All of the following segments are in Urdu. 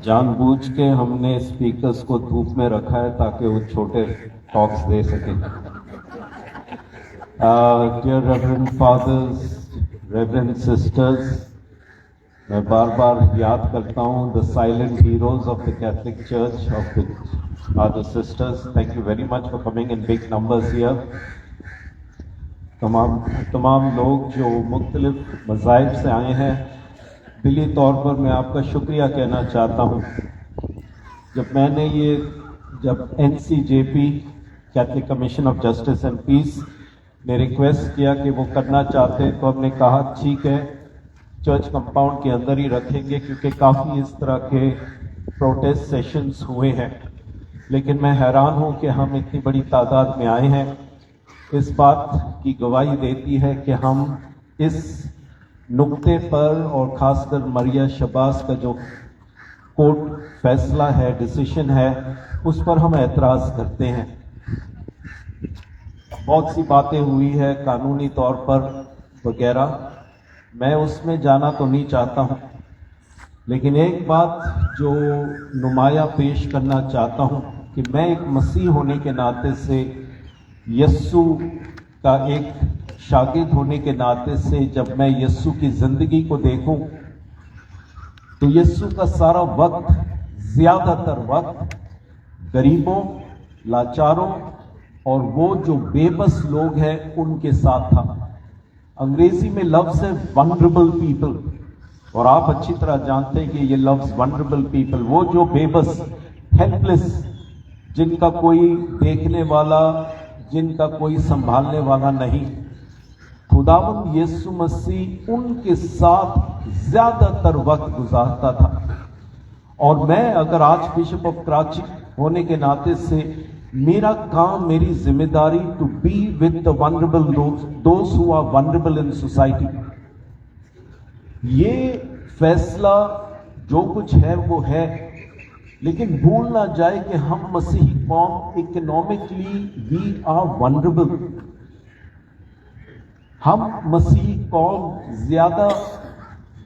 جان بوجھ کے ہم نے اسپیکرز کو دھوپ میں رکھا ہے تاکہ وہ چھوٹے ٹاکس دے سکیں. Dear reverend fathers, reverend sisters, میں بار بار یاد کرتا ہوں the silent heroes of the Catholic Church of the father sisters. Thank you very much for coming in big numbers here. تمام لوگ جو مختلف مذاہب سے آئے ہیں، دلی طور پر میں آپ کا شکریہ کہنا چاہتا ہوں. جب NCJP Catholic commission of justice and peace نے ریکویسٹ کیا کہ وہ کرنا چاہتے ہیں تو ہم نے کہا ٹھیک ہے، چرچ کمپاؤنڈ کے اندر ہی رکھیں گے، کیونکہ کافی اس طرح کے پروٹیسٹ سیشنز ہوئے ہیں. لیکن میں حیران ہوں کہ ہم اتنی بڑی تعداد میں آئے ہیں. اس بات کی گواہی دیتی ہے کہ ہم اس نقطے پر، اور خاص کر مریم شہباز کا جو کورٹ فیصلہ ہے، ڈیسیشن ہے، اس پر ہم اعتراض کرتے ہیں. بہت سی باتیں ہوئی ہے قانونی طور پر وغیرہ، میں اس میں جانا تو نہیں چاہتا ہوں، لیکن ایک بات جو نمایاں پیش کرنا چاہتا ہوں کہ میں ایک مسیح ہونے کے ناطے سے، یسوع کا ایک شاگرد ہونے کے ناطے سے، جب میں یسوع کی زندگی کو دیکھوں تو یسوع کا سارا وقت، زیادہ تر وقت غریبوں، لاچاروں اور وہ جو بے بس لوگ ہیں ان کے ساتھ تھا. انگریزی میں لفظ ہے ونڈربل پیپل، اور آپ اچھی طرح جانتے ہیں کہ یہ لفظ ونڈربل پیپل، وہ جو بے بس، ہیلپ لیس، جن کا کوئی دیکھنے والا، جن کا کوئی سنبھالنے والا نہیں. خداوند یسوع مسیح ان کے ساتھ زیادہ تر وقت گزارتا تھا. اور میں اگر آج بشپ آف کراچی ہونے کے ناطے سے، میرا کام، میری ذمہ داری to be with the vulnerable, those who are vulnerable in society. یہ فیصلہ جو کچھ ہے وہ ہے، لیکن بھول نہ جائے کہ ہم مسیحی قوم اکنامکلی وی آر ونڈربل. ہم مسیحی قوم زیادہ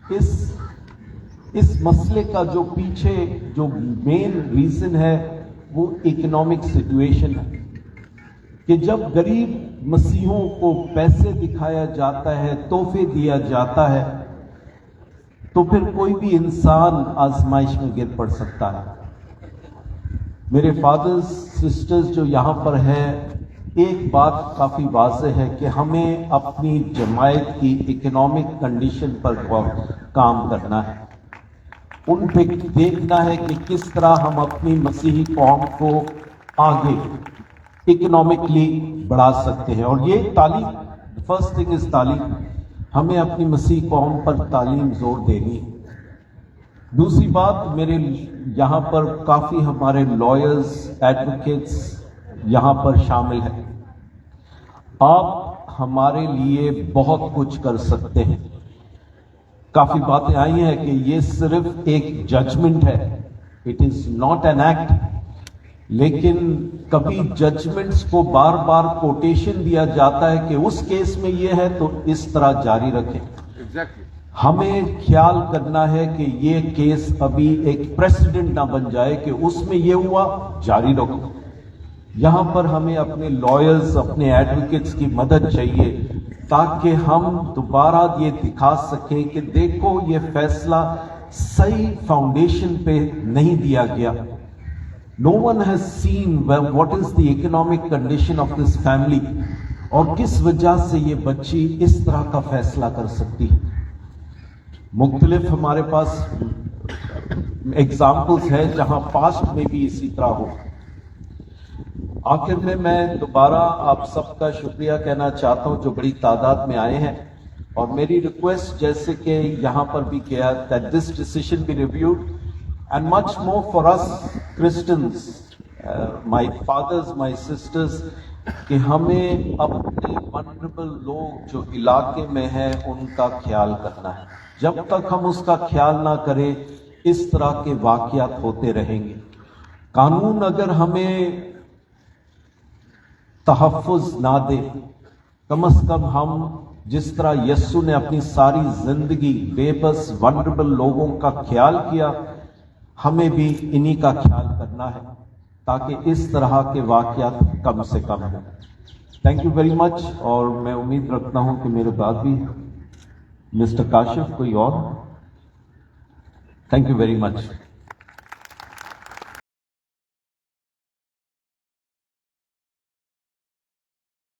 اس مسئلے کا جو پیچھے جو مین ریزن ہے وہ اکنامک سچویشن ہے، کہ جب غریب مسیحوں کو پیسے دکھایا جاتا ہے، تحفے دیا جاتا ہے، تو پھر کوئی بھی انسان آزمائش میں گر پڑ سکتا ہے. میرے فادرز، سسٹرز جو یہاں پر ہیں، ایک بات کافی واضح ہے کہ ہمیں اپنی جماعت کی اکنامک کنڈیشن پر کام کرنا ہے. ان پہ دیکھنا ہے کہ کس طرح ہم اپنی مسیحی قوم کو آگے اکنامکلی بڑھا سکتے ہیں. اور یہ تعلیم، فرسٹ تھنگ از تعلیم. ہمیں اپنی مسیحی قوم پر تعلیم زور دینی ہے. دوسری بات، میرے یہاں پر کافی ہمارے لائرز، ایڈوکیٹس یہاں پر شامل ہیں. آپ ہمارے لیے بہت کچھ کر سکتے ہیں. کافی باتیں آئی ہیں کہ یہ صرف ایک ججمنٹ ہے، it is not an act. لیکن کبھی ججمنٹس کو بار بار کوٹیشن دیا جاتا ہے کہ اس کیس میں یہ ہے تو اس طرح جاری رکھیں. ہمیں خیال کرنا ہے کہ یہ کیس ابھی ایک پریسیڈنٹ نہ بن جائے کہ اس میں یہ ہوا، جاری رکھو. یہاں پر ہمیں اپنے لائرز، اپنے ایڈوکیٹس کی مدد چاہیے تاکہ ہم دوبارہ یہ دکھا سکیں کہ دیکھو یہ فیصلہ صحیح فاؤنڈیشن پہ نہیں دیا گیا. No one has seen what is the economic condition of this family اور کس وجہ سے یہ بچی اس طرح کا فیصلہ کر سکتی. مختلف ہمارے پاس ایگزامپلز ہیں جہاں پاسٹ میں بھی اسی طرح ہو. آخر میں دوبارہ آپ سب کا شکریہ کہنا چاہتا ہوں جو بڑی تعداد میں آئے ہیں. اور میری ریکویسٹ، جیسے کہ یہاں پر بھی کیا، that this decision be reviewed and much more for us Christians, my fathers, my sisters, کہ ہمیں اپنے ونڈربل لوگ جو علاقے میں ہیں ان کا خیال کرنا ہے. جب تک ہم اس کا خیال نہ کریں اس طرح کے واقعات ہوتے رہیں گے. قانون اگر ہمیں تحفظ نہ دے، کم از کم ہم جس طرح یسوع نے اپنی ساری زندگی بے بس ونڈربل لوگوں کا خیال کیا، ہمیں بھی انہی کا خیال کرنا ہے تاکہ اس طرح کے واقعات کم سے کم ہوں۔ تھینک یو ویری مچ، اور میں امید رکھتا ہوں کہ میرے بعد بھی مسٹر کاشف کوئی اور۔ Thank you very much.